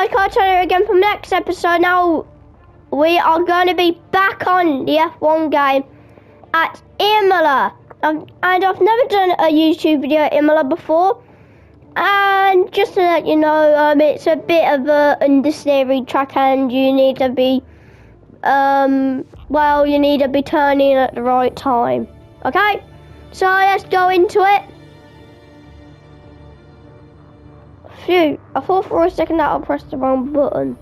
car channel again from next episode. Now we are going to be back on the F1 game at Imola. And I've never done a YouTube video at Imola before. And just to let you know, it's a bit of a understeering track and you need to be, you need to be turning at the right time. Okay? So let's go into it. Phew, I thought for a second that I pressed the wrong button.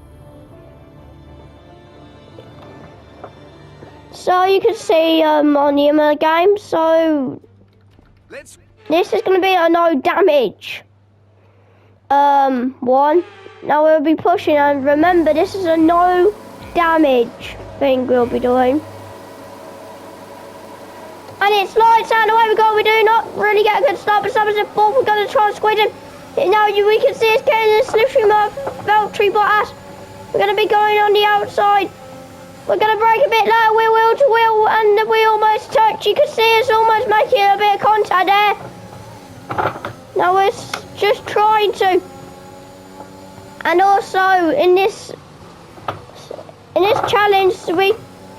So you can see on the Iomla game, so this is going to be a no damage one. Now we'll be pushing, and remember this is a no damage thing we'll be doing. And it's lights out, away we go. We do not really get a good start, but someone's in fourth. We're going to try and squeeze him. Now we can see us getting the slipstream of Valtteri Bottas. We're going to be going on the outside. We're going to brake a bit low. We're wheel to wheel, and we almost touch. You can see us almost making a bit of contact there. Now we're just trying to. And also in this challenge,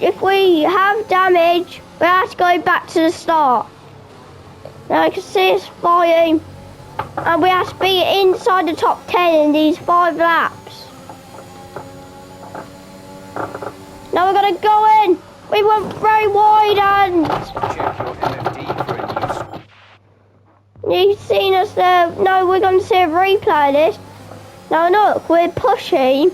if we have damage, we have to go back to the start. Now you can see us flying. And we have to be inside the top 10 in these 5 laps. Now we're going to go in. We went very wide and... You've seen us there. No, we're going to see a replay of this. Now look, we're pushing.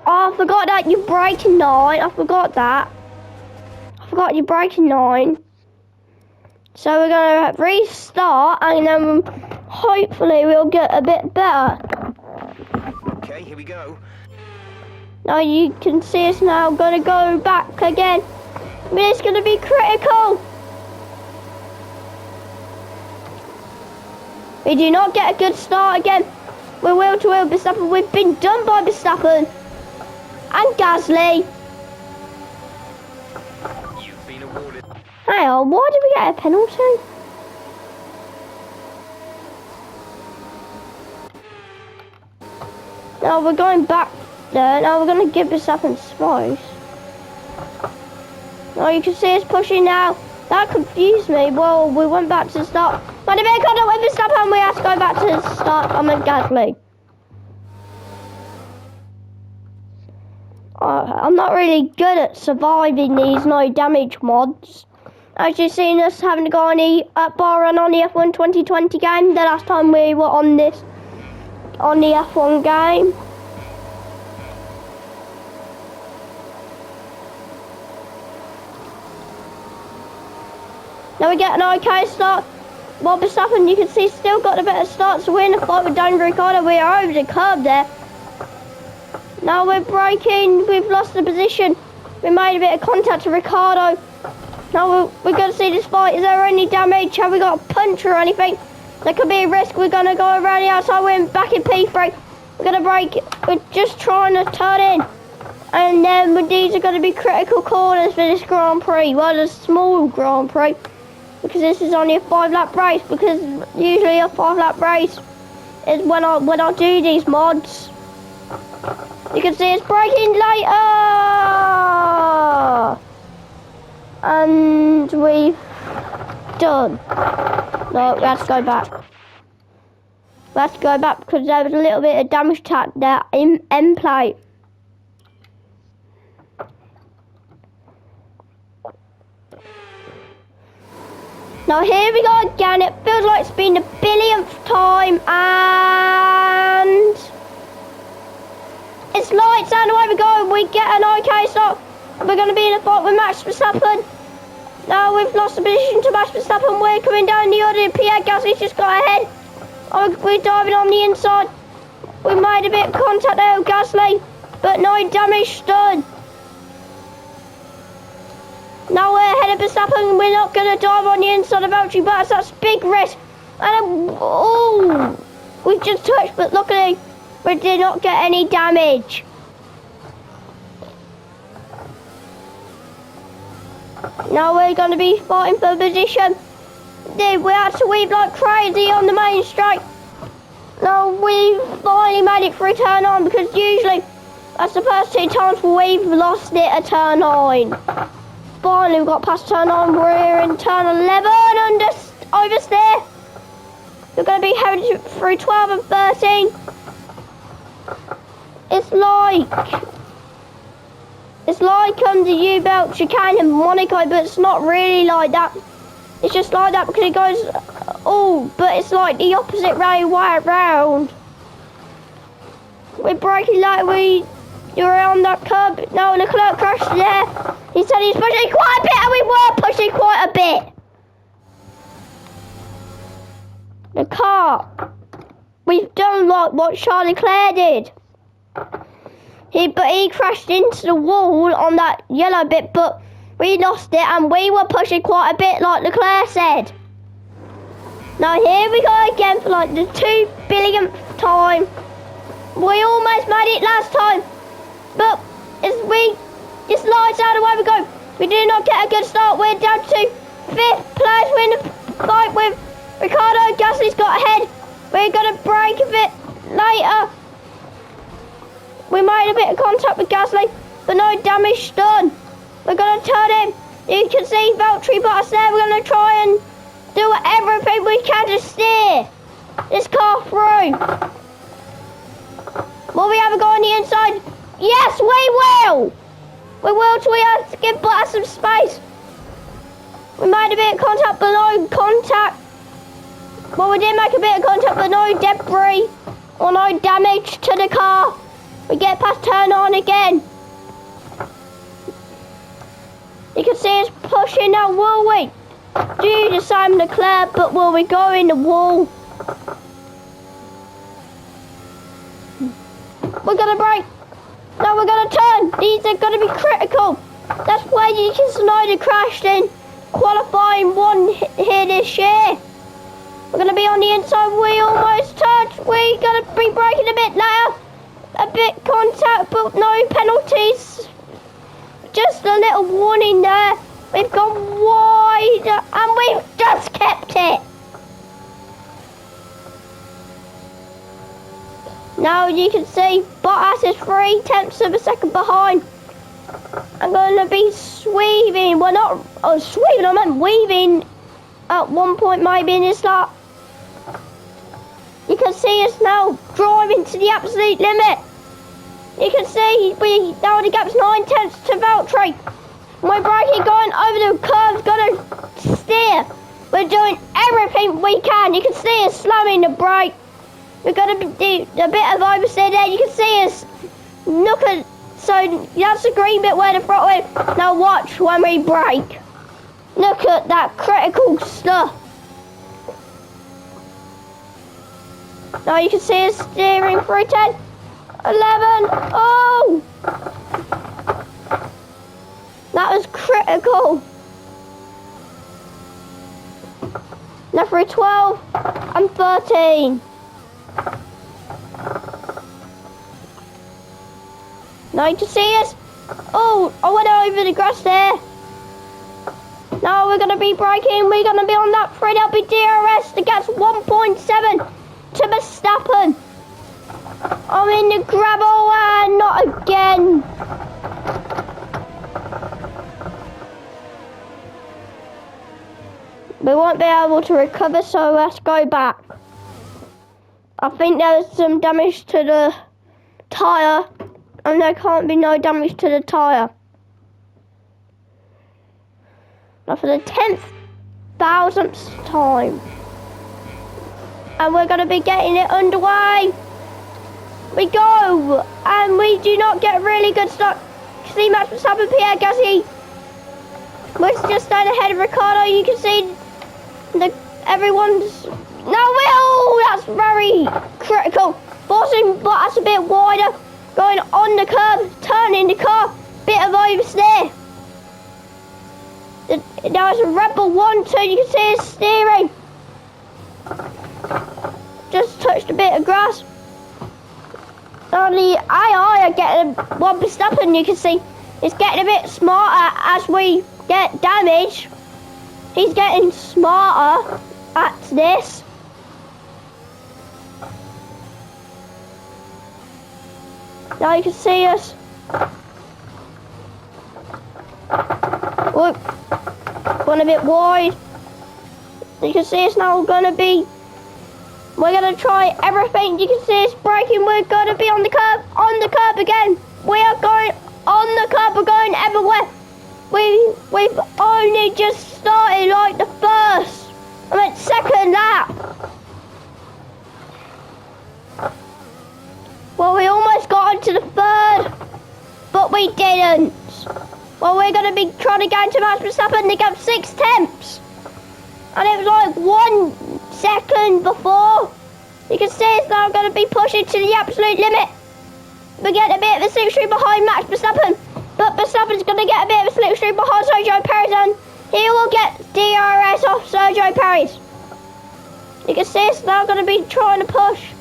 Oh, I forgot that you're braking 9. I forgot that. You're braking 9. So we're going to restart and then hopefully we'll get a bit better. Okay, here we go. Now you can see us now going to go back again. But it's going to be critical. We do not get a good start again. We're wheel to wheel Verstappen. We've been done by Verstappen and Gasly. Hang on, why did we get a penalty? Now we're going back there. Now we're going to give Verstappen space. Now you can see us pushing now. That confused me. Well, we went back to the start. When a bit of contact with Verstappen, we have to go back to the start. I'm in Gasly. I'm not really good at surviving these no damage mods. As you've seen us having to go on the bar run on the F1 2020 game. The last time we were on the F1 game. Now we get an okay start. Well, Verstappen, you can see, still got a better start. So we're in a fight with Daniel Ricciardo. We are over the curb there. Now we're braking. We've lost the position. We made a bit of contact to Ricciardo. Now we're going to see this fight. Is there any damage? Have we got a punch or anything? There could be a risk. We're going to go around the outside. We're back in P3. We're going to brake. We're just trying to turn in. And then these are going to be critical corners for this Grand Prix. Well, a small Grand Prix. Because this is only a 5-lap race. Because usually a 5-lap race is when I do these mods. You can see it's braking later. And we've done. No, we have to go back. We have to go back because there was a little bit of damage to that end plate. Now here we go again. It feels like it's been the billionth time, and it's lights and away we go. We get an okay stop. We're going to be in a fight with Max Verstappen. Now we've lost the position to Max Verstappen. We're coming down the order. Pierre Gasly's just got ahead. Oh, we're diving on the inside. We made a bit of contact there with Gasly, but no damage done. Now we're ahead of Verstappen. We're not going to dive on the inside of Valtteri Bottas. That's big risk. And we just touched, but luckily we did not get any damage. Now we're going to be fighting for position. We had to weave like crazy on the main straight. No, we finally made it through turn 9 because usually that's the first 2 times we've lost it at turn 9. Finally we got past turn 9, we're in turn 11 oversteer. We're going to be heading through 12 and 13. It's like the U-belt chicane in Monaco, but it's not really like that. It's just like that because it goes, but it's like the opposite way around. We're braking like you're on that curb. No, Leclerc crashed there. He said he's pushing quite a bit, and we were pushing quite a bit. The car, we've done like what Charles Leclerc did. But he crashed into the wall on that yellow bit, but we lost it and we were pushing quite a bit like Leclerc said. Now here we go again for like the 2 billionth time. We almost made it last time, but it's lights out of where we go. We do not get a good start. We're down to 5th place. We're in the fight with Ricardo. Gasly's got ahead. We're going to brake a bit later. We made a bit of contact with Gasly, but no damage done. We're going to turn him. You can see Valtteri Bottas there. We're going to try and do everything we can to steer this car through. Will we ever go on the inside? Yes, we will. We will, so we have to give Bottas some space. We made a bit of contact, but no contact. Well, we did make a bit of contact, but no debris or no damage to the car. We get past turn 9 again. You can see us pushing now, will we? Do the same Leclerc, but will we go in the wall? We're going to brake. No, we're going to turn. These are going to be critical. That's where you can Tsunoda crashed in qualifying 1 here this year. We're going to be on the inside. We almost touched. We're going to be braking a bit later. A bit contact, but no penalties. Just a little warning there. We've gone wide and we've just kept it. Now you can see Bottas is 3/10 of a second behind. I'm going to be sweeping. Well, not sweeping, I meant weaving at one point maybe in this lap. You can see us now driving to the absolute limit. You can see now the gap's 9/10 to Valtteri. We're braking, going over the curves, going to steer. We're doing everything we can. You can see us slamming the brake. We're going to do a bit of oversteer there. You can see us look at, so that's the green bit where the throttle is. Now watch when we brake. Look at that critical stuff. Now you can see us steering through 10, 11, oh! That was critical. Now through 12 and 13. Now you can see us. Oh, I went over the grass there. Now we're going to be braking. We're going to be on that 3LB DRS. The gap's 1.7 to Verstappen. I'm in the gravel and not again. We won't be able to recover, so let's go back. I think there's some damage to the tyre, and there can't be no damage to the tyre. Now for the 10,000th time. And we're going to be getting it underway. We go, and we do not get really good start. See Max Verstappen, Pierre Gasly. We're just staying ahead of Ricardo. You can see everyone's. That's very critical. Forcing Bottas a bit wider, going on the curb, turning the car, bit of oversteer. Now it's a Red Bull 1-2. You can see it's steering. Just touched a bit of grass. On the AI are getting one Verstappen, you can see it's getting a bit smarter as we get damage. He's getting smarter at this. Now you can see us. Whoop. Going a bit wide. You can see us now. We're going to try everything. You can see us braking. We're going to be on the curb again. We are going on the curb. We're going everywhere. We've only just started like the second lap. Well, we almost got into the third, but we didn't. Well, we're going to be trying to go into Max Verstappen. They got 6 tenths. And it was like 1 second before. You can see it's now going to be pushing to the absolute limit. We're getting a bit of a slipstream behind Max Verstappen. But Verstappen's going to get a bit of a slipstream behind Sergio Perez, and he will get DRS off Sergio Perez. You can see it's now going to be trying to push.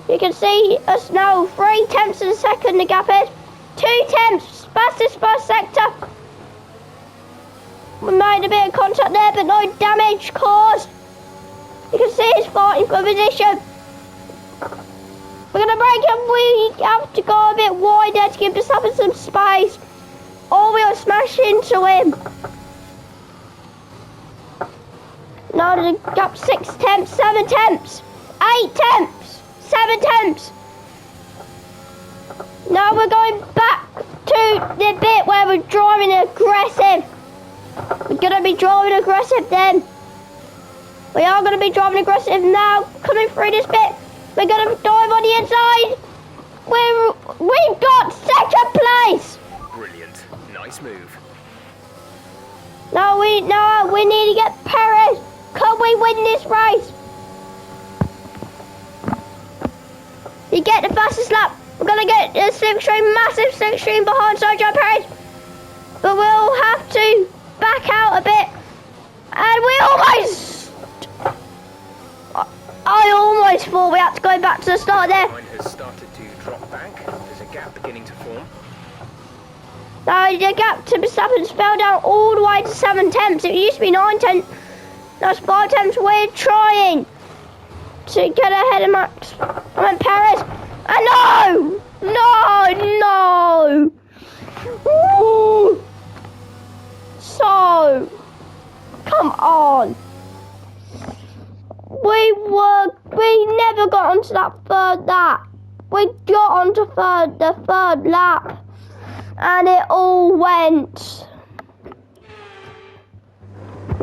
You can see us now 3 tenths of a second, the gap is 2 tenths, fastest first sector. We made a bit of contact there, but no damage caused. You can see it's fighting for position. We're going to break him. We have to go a bit wider to give Verstappen some space, or we'll smash into him. Now the gap 6 tenths, 7 tenths, 8 tenths, 7 tenths. Now we're going back to the bit where we're driving aggressive. We're going to be driving aggressive then. We are going to be driving aggressive now, coming through this bit. We're going to dive on the inside. We've got second place. Brilliant. Nice move. Now we need to get Perez. Can we win this race? You get the fastest lap. We're going to get a slipstream, massive slipstream behind Sergio Perez. But we'll have to back out a bit. And we almost... I almost thought we had to go back to the start there. Mine has started to drop back. There's a gap beginning to form. Now the gap to Verstappen's fell down all the way to 7 tenths. It used to be 9 tenths. That's 5 tenths. We're trying to get ahead of Max. I meant Perez. And no. Ooh. So, come on. We never got onto that third lap. We got onto the third lap, and it all went.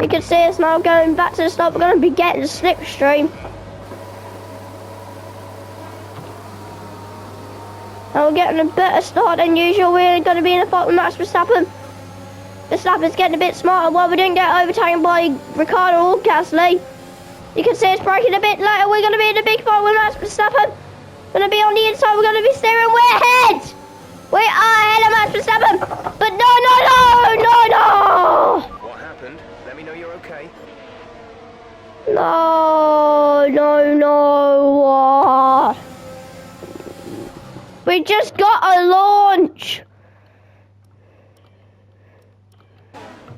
You can see us now going back to the start. We're going to be getting the slipstream. And we're getting a better start than usual. We're going to be in a fight with Max Verstappen. Verstappen's getting a bit smarter. Well, we didn't get overtaken by Ricardo or Gasly. You can see us braking a bit later. We're going to be in a big fight with Max Verstappen. We're going to be on the inside. We're going to be steering. We're ahead. We are ahead of Max Verstappen. But no. What happened? Let me know you're okay. No. We just got a launch.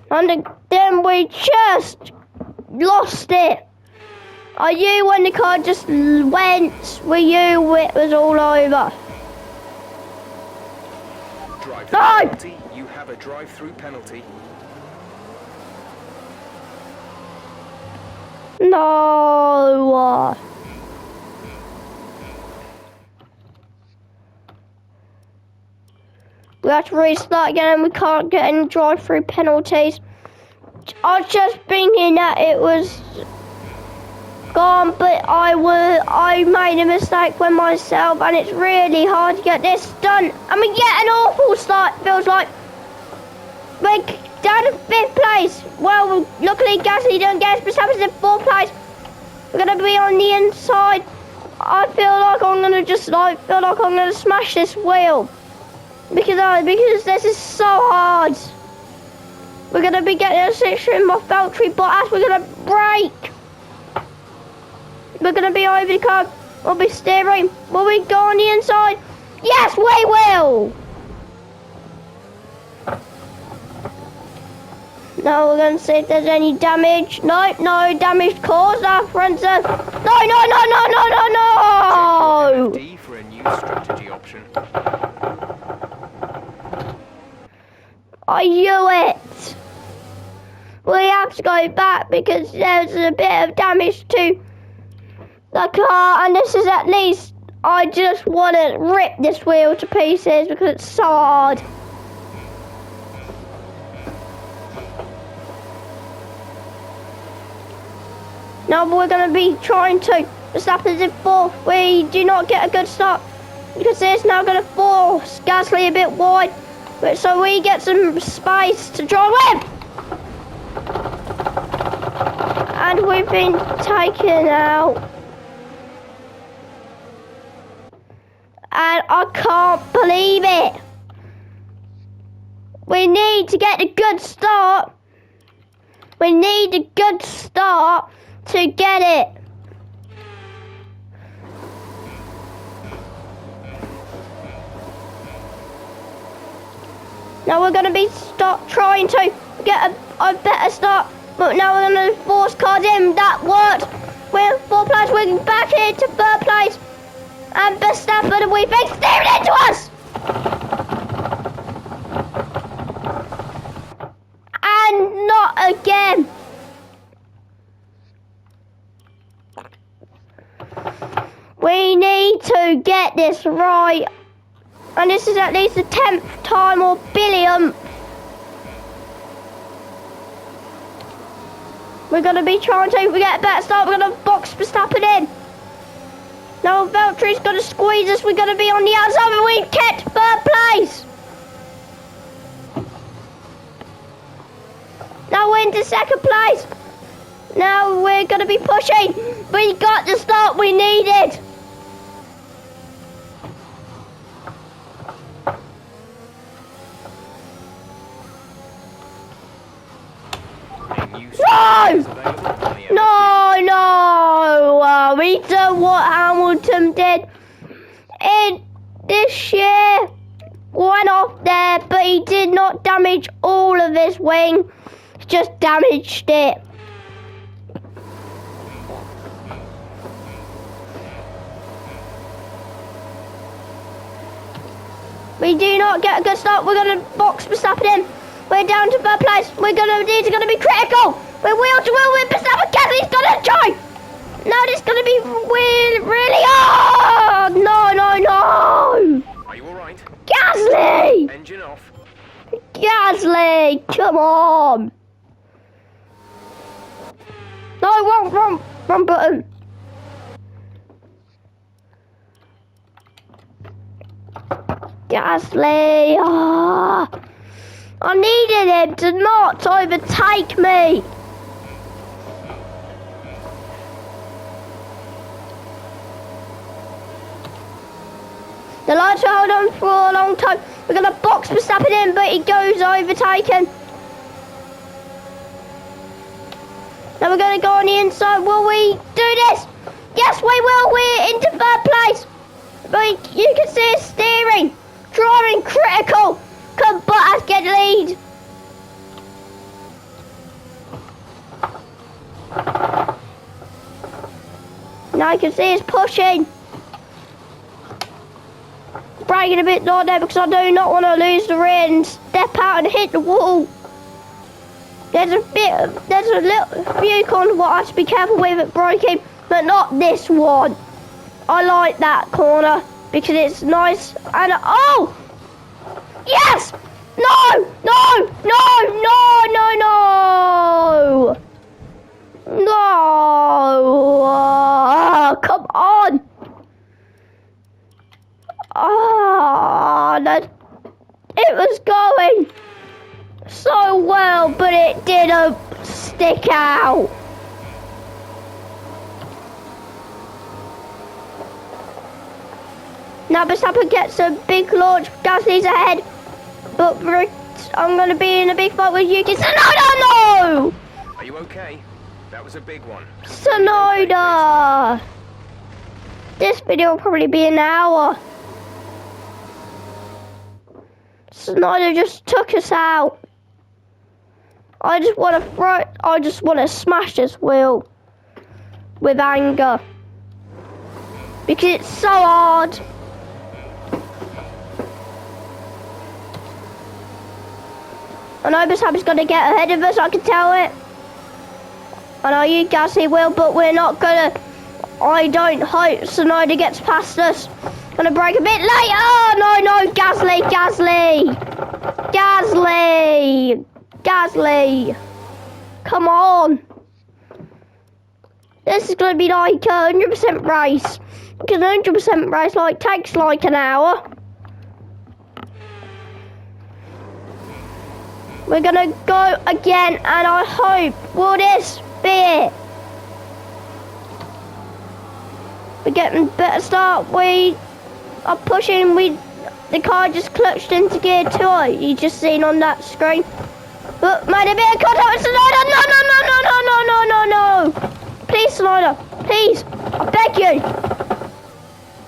And then we just lost it. I knew when the car just went, we knew it was all over. Drive-through penalty. You have a drive-through penalty. No. We have to restart again and we can't get any drive-through penalties. I was just thinking that it was gone, but I made a mistake with myself, and it's really hard to get this done. And we get an awful start, feels like. We're down to 5th place. Well, luckily Gasly didn't get us, Verstappen's in 4th place. We're gonna be on the inside. I feel like I'm gonna smash this wheel because this is so hard. We're gonna be getting a slipstream off Valtteri Bottas. We're gonna brake. We're going to be over the curb. We'll be steering. Will we go on the inside? Yes, we will. Now we're going to see if there's any damage. No, no damage caused. Our friends are... No, no, no, no, no, no, no! D for a new strategy option. I knew it! We have to go back because there's a bit of damage to the car, and this is at least... I just want to rip this wheel to pieces because it's so hard. Now we're going to be trying to stop as if we do not get a good start. Because it's now going to force Gasly a bit wide, so we get some space to drive with. And we've been taken out. And I can't believe it. We need to get a good start. We need a good start to get it. Now we're going to be trying to get a better start, but now we're going to force cars in. That worked. We're 4th place. We're back into 3rd place. And Verstappen, we've been steering into us. And not again. We need to get this right. And this is at least the 10th time or billionth. We're going to be trying to get a better start. We're going to box Verstappen in. Now Valtteri's going to squeeze us. We're going to be on the outside, and we've kept 3rd place. Now we're into 2nd place. Now we're going to be pushing. We got the start we needed. No! No, no! We done what Hamilton did in this year. Went off there, but he did not damage all of his wing. He just damaged it. We do not get a good start. We're going to box Verstappen in. We're down to 3rd place. These are going to be critical. We're wheel to wheel with Verstappen. Gasly's going to try. No, this is going to be really hard. No, no, no. Are you all right? Gasly. Engine off. Gasly, come on. No, wrong button. Gasly. Ah. I needed him to not overtake me. The lights will hold on for a long time. We're going to box Verstappen in, but he goes overtaken. Now we're going to go on the inside. Will we do this? Yes, we will. We're into 3rd place. But you can see us steering. Driving critical. Come, Bottas, get the lead. Now you can see us pushing. Braking a bit low there because I do not want to lose the rear and step out and hit the wall. There's a little few corners what I have to be careful with at braking, but not this one. I like that corner because it's nice and oh! Yes! No! No! No! No! No! No! No! Oh, come on! Oh, it was going so well, but it didn't stick out. Now Verstappen gets a big launch. Gasly's ahead, but I'm going to be in a big fight with Yuki. No! Are you okay? That was a big one. Sonoda! This video will probably be an hour. Sonoda just took us out. I just want to smash this wheel with anger because it's so hard. I know Verstappen's going to get ahead of us, I can tell it. I know you Gasly will, but we're not going to. I don't hope Tsunoda gets past us. Gonna brake a bit late. Oh, no, Gasly. Come on. This is gonna be like a 100% race. Because 100% race takes like an hour. We're gonna go again, and I hope will this be it. We're getting better start. We are pushing. The car just clutched into gear 2. You just seen on that screen. But made a bit of contact with Tsunoda. No. Please, Tsunoda. Please. I beg you.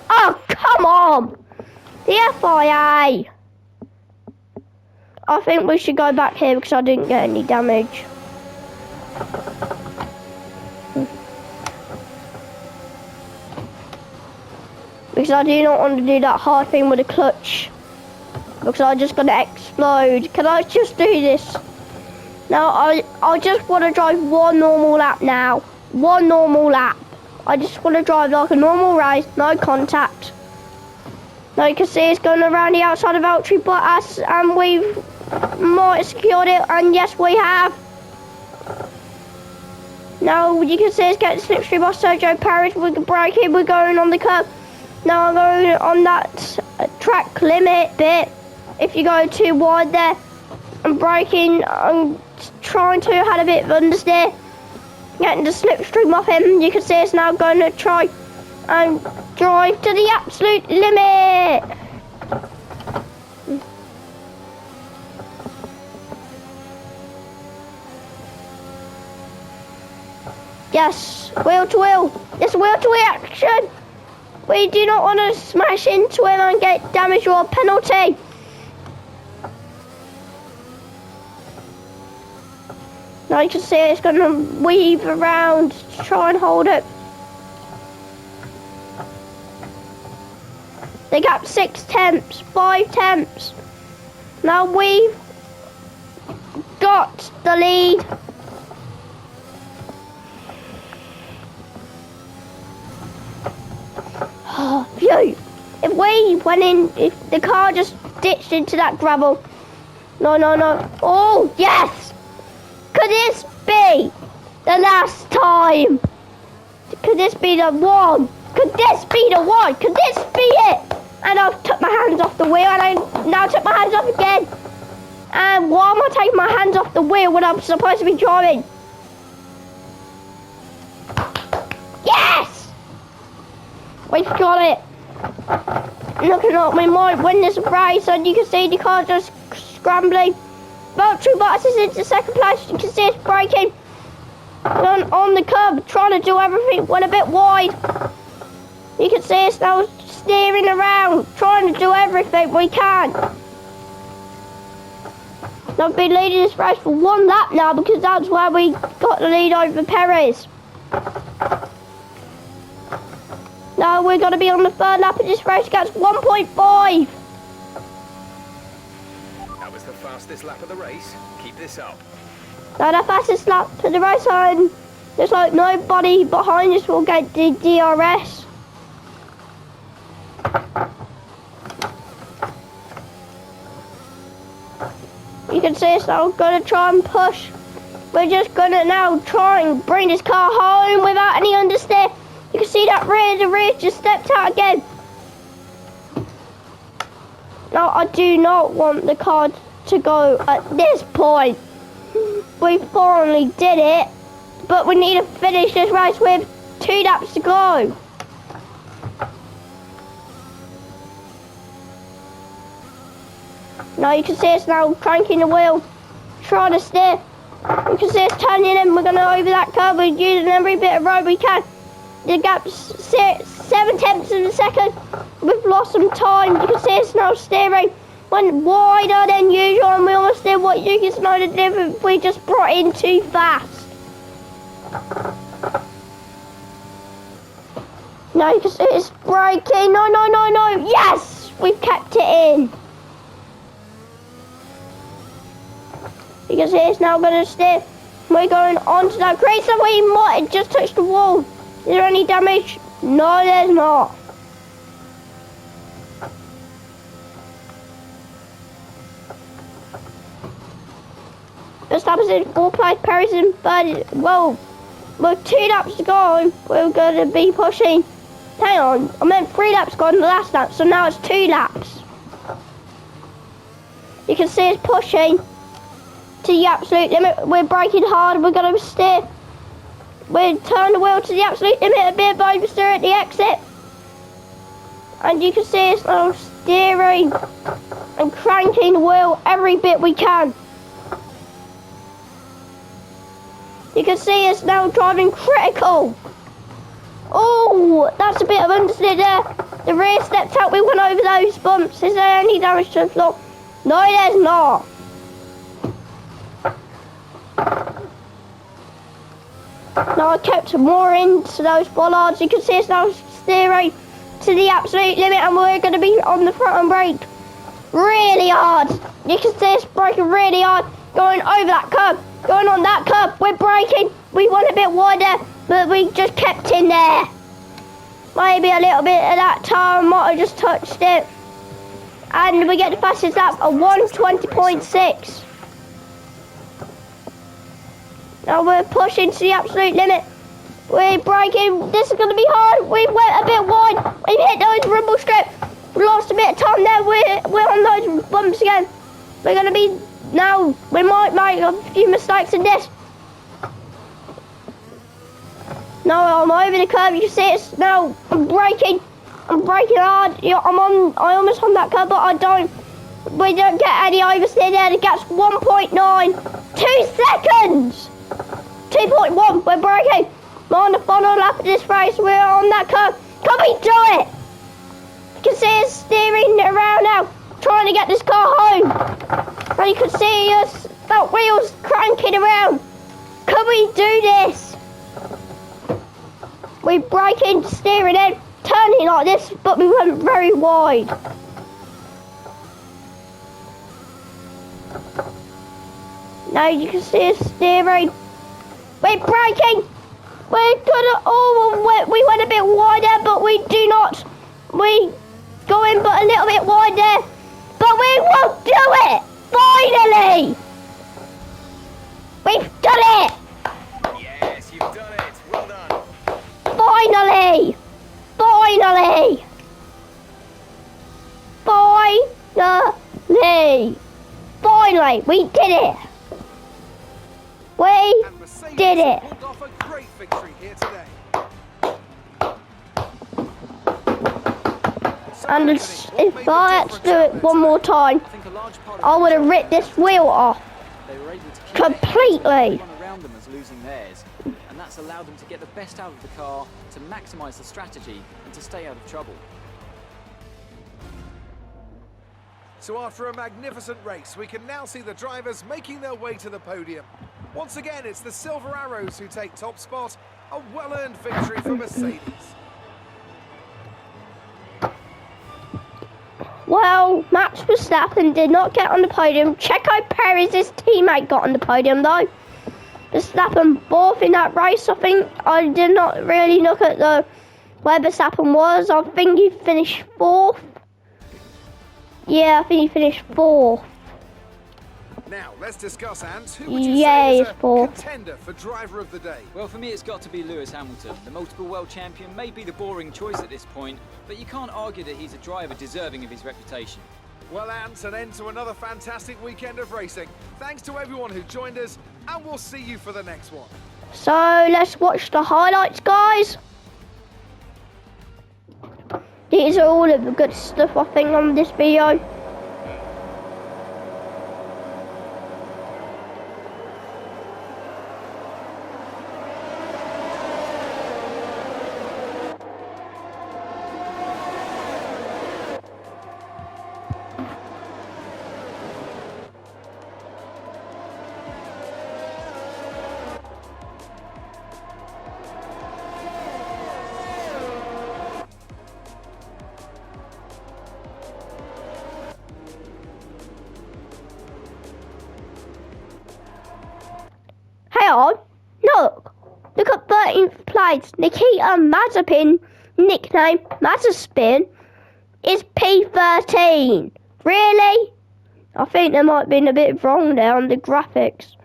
Oh, come on. The FIA. I think we should go back here because I didn't get any damage. Because I do not want to do that hard thing with the clutch. Because I'm just going to explode. Can I just do this? Now, I just want to drive one normal lap now. One normal lap. I just want to drive like a normal race. No contact. Now you can see it's going around the outside of Valtteri Bottas. And we've might have secured it. And yes, we have. Now you can see it's getting slipstream by Sergio Perez. We're braking. We're going on the curb. Now I'm going on that track limit bit. If you go too wide there, I'm braking. I'm trying to have a bit of understeer. Getting the slipstream off him. You can see it's now going to try and drive to the absolute limit. Yes, wheel to wheel. It's wheel to wheel action. We do not want to smash into him and get damage or a penalty. Now you can see it's going to weave around to try and hold it. They got 6 tenths, 5 tenths. Now we've got the lead. Oh, phew. If we went in, if the car just ditched into that gravel. No. Oh, yes. Could this be the last time? Could this be the one? Could this be the one? Could this be it? And I've took my hands off the wheel and I now took my hands off again. And why am I taking my hands off the wheel when I'm supposed to be driving? Yes! We've got it. Looking like we might win this race, and you can see the car just scrambling. Valtteri Bottas is into second place. You can see it's braking on the curb, trying to do everything, went a bit wide. You can see it's now steering around, trying to do everything we can. I've been leading this race for 1 lap now because that's where we got the lead over Perez. Now we're going to be on the 3rd lap of this race against 1.5. That was the fastest lap of the race. Keep this up. Now the fastest lap of the race, and there's like nobody behind us will get the DRS. You can see us now going to try and push. We're just going to now try and bring this car home without any understeer. You can see that the rear just stepped out again. Now I do not want the car to go at this point. We finally did it, but we need to finish this race with 2 laps to go. Now you can see us now cranking the wheel, trying to steer. You can see us turning in. We're going to over that curve. We're using every bit of road we can. The gap's 7 tenths of a second. We've lost some time. You can see us now steering. went wider than usual, and we almost did what you can know the difference. We just brought in too fast. No, you can see it's braking. No, no, no, no. Yes! We've kept it in. You can see it's now going to steer. We're going onto that crease, and we might have just touched the wall. Is there any damage? No, there's not. Verstappen's in 4th place, Perry's in 3rd. Well, with 2 laps to go, we're going to be pushing. Hang on, I meant 3 laps gone the last lap, so now it's 2 laps. You can see it's pushing to the absolute limit. We're braking hard, we're going to steer. We turn the wheel to the absolute limit a bit, but oversteer at the exit. And you can see it's now steering and cranking the wheel every bit we can. You can see it's now driving critical. Oh, that's a bit of understeer there. The rear stepped out, we went over those bumps. Is there any damage to the floor? No, there's not. Now I kept more into those bollards. You can see it's now steering to the absolute limit, and we're going to be on the front and brake really hard. You can see it's braking really hard, going over that curb, going on that curb. We're braking. We went a bit wider, but we just kept in there. Maybe a little bit of that tire might have just touched it. And we get the fastest lap of 1:20.6. Now we're pushing to the absolute limit. We're braking. This is going to be hard. We went a bit wide. We've hit those rumble strips. We lost a bit of time there. We're on those bumps again. We're going to be now. We might make a few mistakes in this. Now I'm over the curb. You can see it's now. I'm braking. I'm braking hard. Yeah, I'm almost on that curb, but I don't. We don't get any oversteer there. The gap's 1.9. 2 seconds. 2.1. We're braking. We're on the final lap of this race. We're on that curve. Can we do it? You can see us steering around now, trying to get this car home. And you can see us, that wheels cranking around. Can we do this? We're braking, steering in, turning like this, but we went very wide. Now you can see us steering. We're braking. We're gonna. Oh, we went a bit wider, but we do not. We go in, but a little bit wider. But we will do it. Finally, we've done it. Yes, you've done it. Well done. Finally, finally, finally, finally, we did it. We did it. Off a great victory here today. And if I had to do it one more time, I would have ripped this wheel off completely. Around them as losing theirs, and that's allowed them to get the best out of the car, to maximise the strategy, and to stay out of trouble. So after a magnificent race, we can now see the drivers making their way to the podium. Once again, it's the Silver Arrows who take top spot, a well-earned victory for Mercedes. Well, Max Verstappen did not get on the podium. Checo Perez's teammate got on the podium though. Verstappen fourth in that race. I think I did not really look at where Verstappen was. I think he finished fourth. Yeah, I think he finished fourth. Now, let's discuss, Ant. Who would you say is a contender for driver of the day? Well, for me, it's got to be Lewis Hamilton. The multiple world champion may be the boring choice at this point, but you can't argue that he's a driver deserving of his reputation. Well, Ant, an end to another fantastic weekend of racing. Thanks to everyone who joined us, and we'll see you for the next one. So, let's watch the highlights, guys. These are all of the good stuff, I think, on this video. Look at 13th place. Nikita Mazepin, nickname Mazepin, is P13. Really? I think there might have been a bit wrong there on the graphics.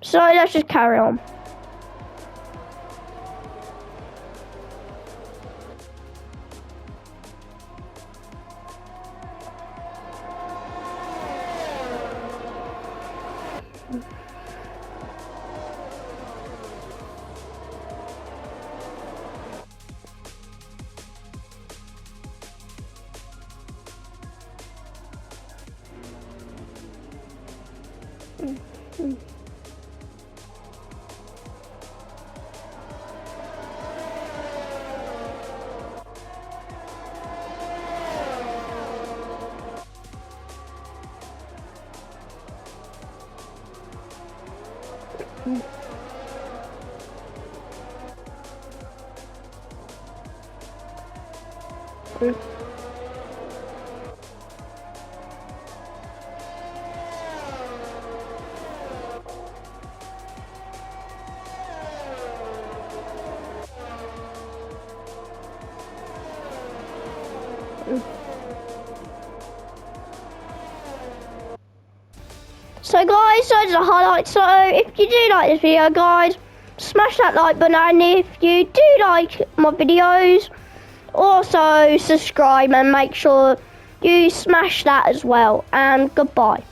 So let's just carry on. So guys, those are the highlights. So if you do like this video, guys, smash that like button, and if you do like my videos, also subscribe and make sure you smash that as well. And goodbye.